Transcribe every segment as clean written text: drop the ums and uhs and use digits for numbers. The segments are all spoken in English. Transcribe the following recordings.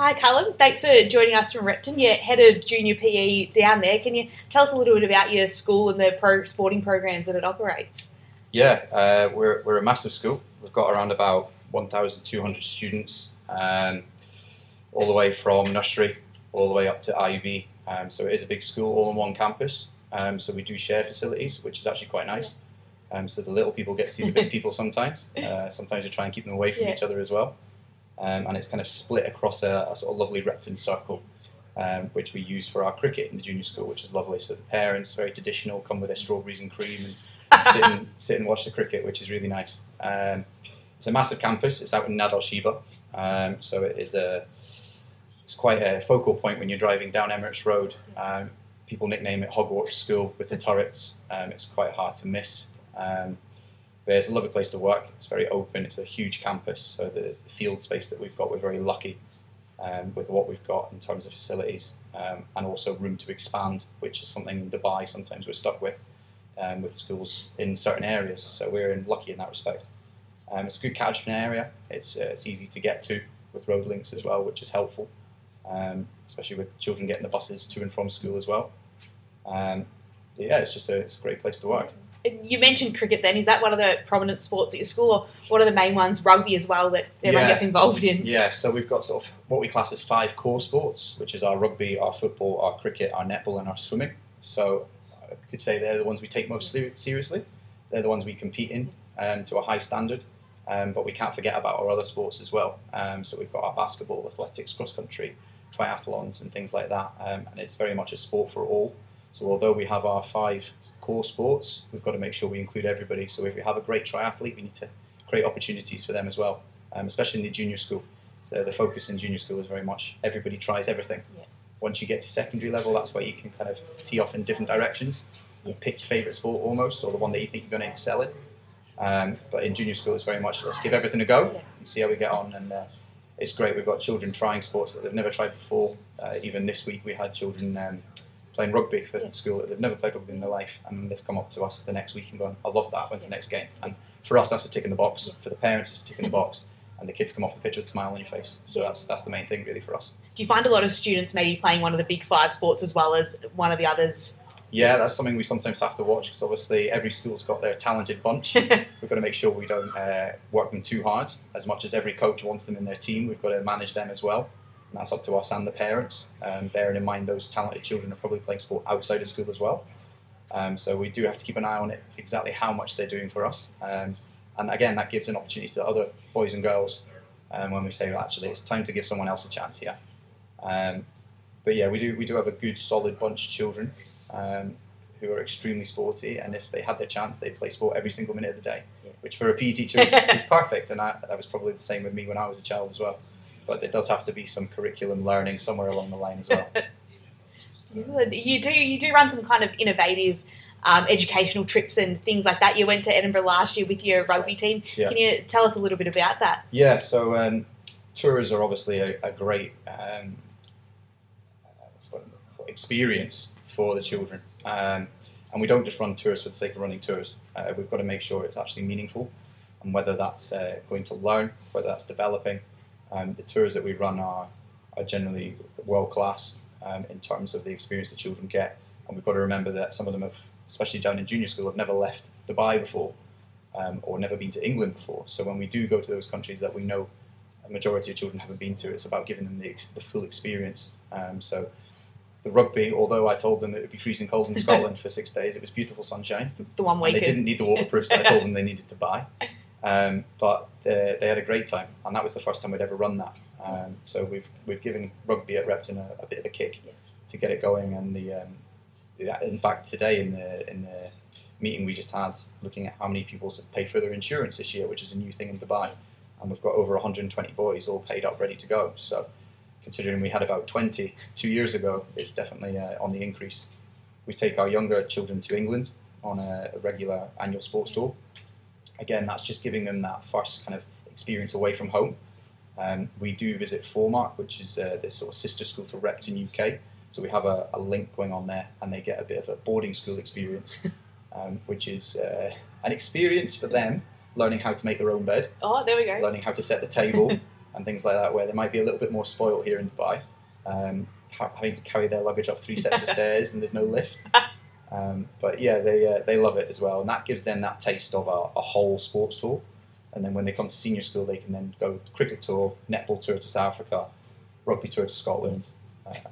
Hi Callum, thanks for joining us from Repton. You're head of junior PE down there. Can you tell us a little bit about your school and the sporting programs that it operates? Yeah, we're a massive school. We've got around about 1,200 students, all the way from nursery all the way up to IB. So it is a big school, all on one campus. So we do share facilities, which is actually quite nice. So the little people get to see the big people sometimes. Sometimes we try and keep them away from each other as well. And it's kind of split across a sort of lovely Repton circle, which we use for our cricket in the junior school, which is lovely. So the parents, very traditional, come with their strawberries and cream and sit and watch the cricket, which is really nice. It's a massive campus. It's out in Nadal Shiva, so it's quite a focal point when you're driving down Emirates Road. People nickname it Hogwarts School with the turrets. It's quite hard to miss. But it's a lovely place to work. It's very open. It's a huge campus, so the field space that we've got, we're very lucky with what we've got in terms of facilities, and also room to expand, which is something in Dubai sometimes we're stuck with schools in certain areas. So we're lucky in that respect. It's a good catchment area. It's easy to get to with road links as well, which is helpful, especially with children getting the buses to and from school as well. Yeah, it's a great place to work. You mentioned cricket then. Is that one of the prominent sports at your school, or what are the main ones? Rugby as well that everyone gets involved in? Yeah, so we've got sort of what we class as 5 core sports, which is our rugby, our football, our cricket, our netball and our swimming. So I could say they're the ones we take most seriously. They're the ones we compete in to a high standard, but we can't forget about our other sports as well. So we've got our basketball, athletics, cross-country, triathlons and things like that, and it's very much a sport for all. So although we have our 5 core sports, we've got to make sure we include everybody. So if we have a great triathlete, we need to create opportunities for them as well, especially in the junior school. So the focus in junior school is very much everybody tries everything. Yeah. Once you get to secondary level, that's where you can kind of tee off in different directions and pick your favourite sport almost, or the one that you think you're going to excel in. But in junior school, it's very much let's give everything a go and see how we get on. And it's great. We've got children trying sports that they've never tried before. Even this week, we had children playing rugby for the school that they've never played rugby in their life, and they've come up to us the next week and gone, I love that, when's the next game? And for us, that's a tick in the box. For the parents, it's a tick in the box, and the kids come off the pitch with a smile on your face. So that's the main thing really for us. Do you find a lot of students maybe playing one of the big 5 sports as well as one of the others? Yeah, that's something we sometimes have to watch, because obviously every school's got their talented bunch. We've got to make sure we don't work them too hard. As much as every coach wants them in their team, we've got to manage them as well. And that's up to us and the parents, bearing in mind those talented children are probably playing sport outside of school as well. So we do have to keep an eye on it, exactly how much they're doing for us. And again, that gives an opportunity to other boys and girls when we say, well, actually, it's time to give someone else a chance here. But yeah, we do have a good, solid bunch of children who are extremely sporty, and if they had their chance, they'd play sport every single minute of the day, which for a PE teacher is perfect. And that was probably the same with me when I was a child as well. But there does have to be some curriculum learning somewhere along the line as well. You do run some kind of innovative educational trips and things like that. You went to Edinburgh last year with your rugby team. Yeah. Can you tell us a little bit about that? Yeah, so tours are obviously a great experience for the children. And we don't just run tours for the sake of running tours. We've got to make sure it's actually meaningful, and whether that's going to learn, whether that's developing. The tours that we run are generally world class in terms of the experience that children get, and we've got to remember that some of them have, especially down in junior school, have never left Dubai before, or never been to England before. So when we do go to those countries that we know a majority of children haven't been to, it's about giving them the full experience. So the rugby, although I told them it would be freezing cold in Scotland for 6 days, it was beautiful sunshine. The one weekend. They didn't need the waterproofs that I told them they needed to buy. But they had a great time, and that was the first time we'd ever run that. So we've given rugby at Repton a bit of a kick to get it going. And in fact, today in the meeting we just had, looking at how many people have paid for their insurance this year, which is a new thing in Dubai, and we've got over 120 boys all paid up, ready to go. So considering we had about 20 2 years ago, it's definitely on the increase. We take our younger children to England on a regular annual sports tour. Again, that's just giving them that first kind of experience away from home. We do visit Formark, which is this sort of sister school to Repton UK. So we have a link going on there, and they get a bit of a boarding school experience, which is an experience for them, learning how to make their own bed. Oh, there we go. Learning how to set the table, and things like that, where they might be a little bit more spoiled here in Dubai, having to carry their luggage up 3 sets of stairs and there's no lift. But yeah, they love it as well, and that gives them that taste of a whole sports tour. And then when they come to senior school, they can then go cricket tour, netball tour to South Africa, rugby tour to Scotland,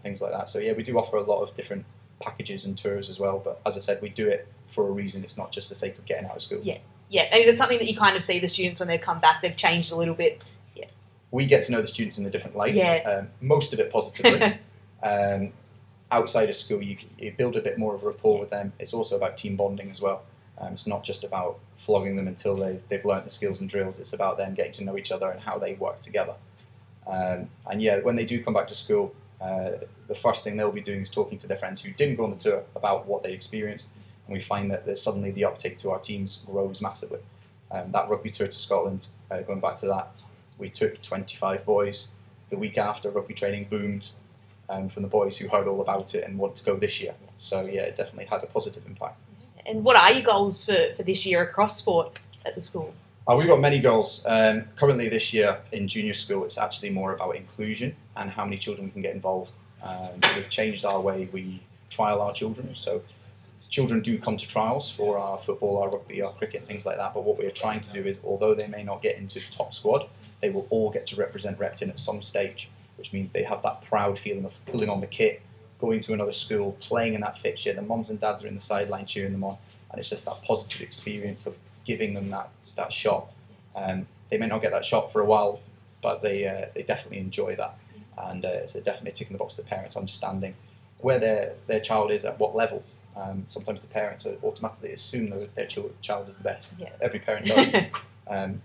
things like that. So yeah, we do offer a lot of different packages and tours as well. But as I said, we do it for a reason. It's not just the sake of getting out of school. Yeah. And is it something that you kind of see the students when they come back, they've changed a little bit? Yeah. We get to know the students in a different light. Yeah. Most of it positively. Outside of school, you build a bit more of a rapport with them. It's also about team bonding as well. It's not just about flogging them until they've learnt the skills and drills. It's about them getting to know each other and how they work together. And yeah, when they do come back to school, the first thing they'll be doing is talking to their friends who didn't go on the tour about what they experienced. And we find that suddenly the uptake to our teams grows massively. That rugby tour to Scotland, going back to that, we took 25 boys. The week after, rugby training boomed from the boys who heard all about it and want to go this year. So yeah, it definitely had a positive impact. And what are your goals for this year across sport at the school? We've got many goals. Currently this year in junior school, it's actually more about inclusion and how many children we can get involved. We've changed our way we trial our children. So children do come to trials for our football, our rugby, our cricket, things like that. But what we're trying to do is, although they may not get into the top squad, they will all get to represent Repton at some stage, which means they have that proud feeling of pulling on the kit, going to another school, playing in that fixture. The mums and dads are in the sideline cheering them on, and it's just that positive experience of giving them that shot. They may not get that shot for a while, but they definitely enjoy that, and it's definitely ticking the box to parents understanding where their child is at what level. Sometimes the parents automatically assume that their child is the best. Yeah. Every parent does.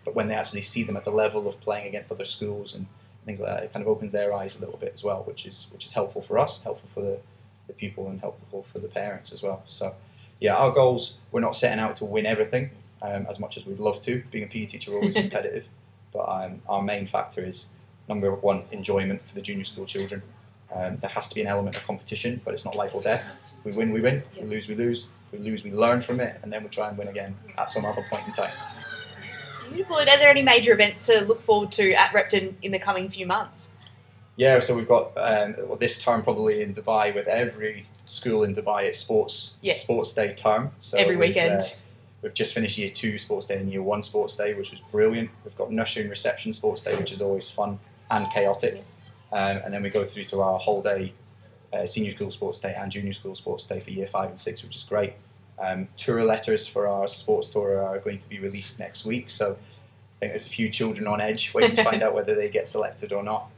But when they actually see them at the level of playing against other schools and things like that, it kind of opens their eyes a little bit as well, which is helpful for us, helpful for the pupil, and helpful for the parents as well. So yeah, our goals, we're not setting out to win everything as much as we'd love to. Being a PE teacher, we're always competitive, but our main factor is, number one, enjoyment for the junior school children. There has to be an element of competition, but it's not life or death. We win, we win. We lose, we lose. We lose, we learn from it, and then we try and win again at some other point in time. Beautiful. Are there any major events to look forward to at Repton in the coming few months? Yeah, so we've got this term probably in Dubai, with every school in Dubai, it's sports day term. So every weekend. We've just finished year 2 sports day and year 1 sports day, which was brilliant. We've got nursery and reception sports day, which is always fun and chaotic. And then we go through to our whole day senior school sports day and junior school sports day for year 5 and 6, which is great. Tour letters for our sports tour are going to be released next week, so I think there's a few children on edge waiting to find out whether they get selected or not.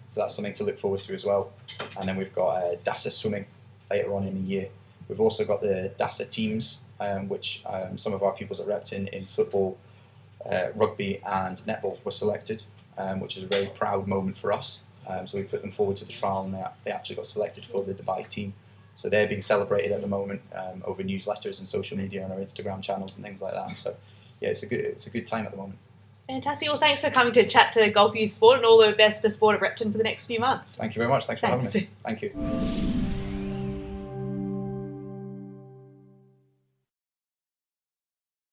So that's something to look forward to as well. And then we've got DASA swimming later on in the year. We've also got the DASA teams, which some of our pupils at Repton in football, rugby and netball were selected, which is a very proud moment for us. So we put them forward to the trial, and they actually got selected for the Dubai team. So they're being celebrated at the moment over newsletters and social media and our Instagram channels and things like that. So yeah, it's a good time at the moment. Fantastic. Well, thanks for coming to chat to Golf Youth Sport, and all the best for sport at Repton for the next few months. Thank you very much. Thanks for having me. Thank you.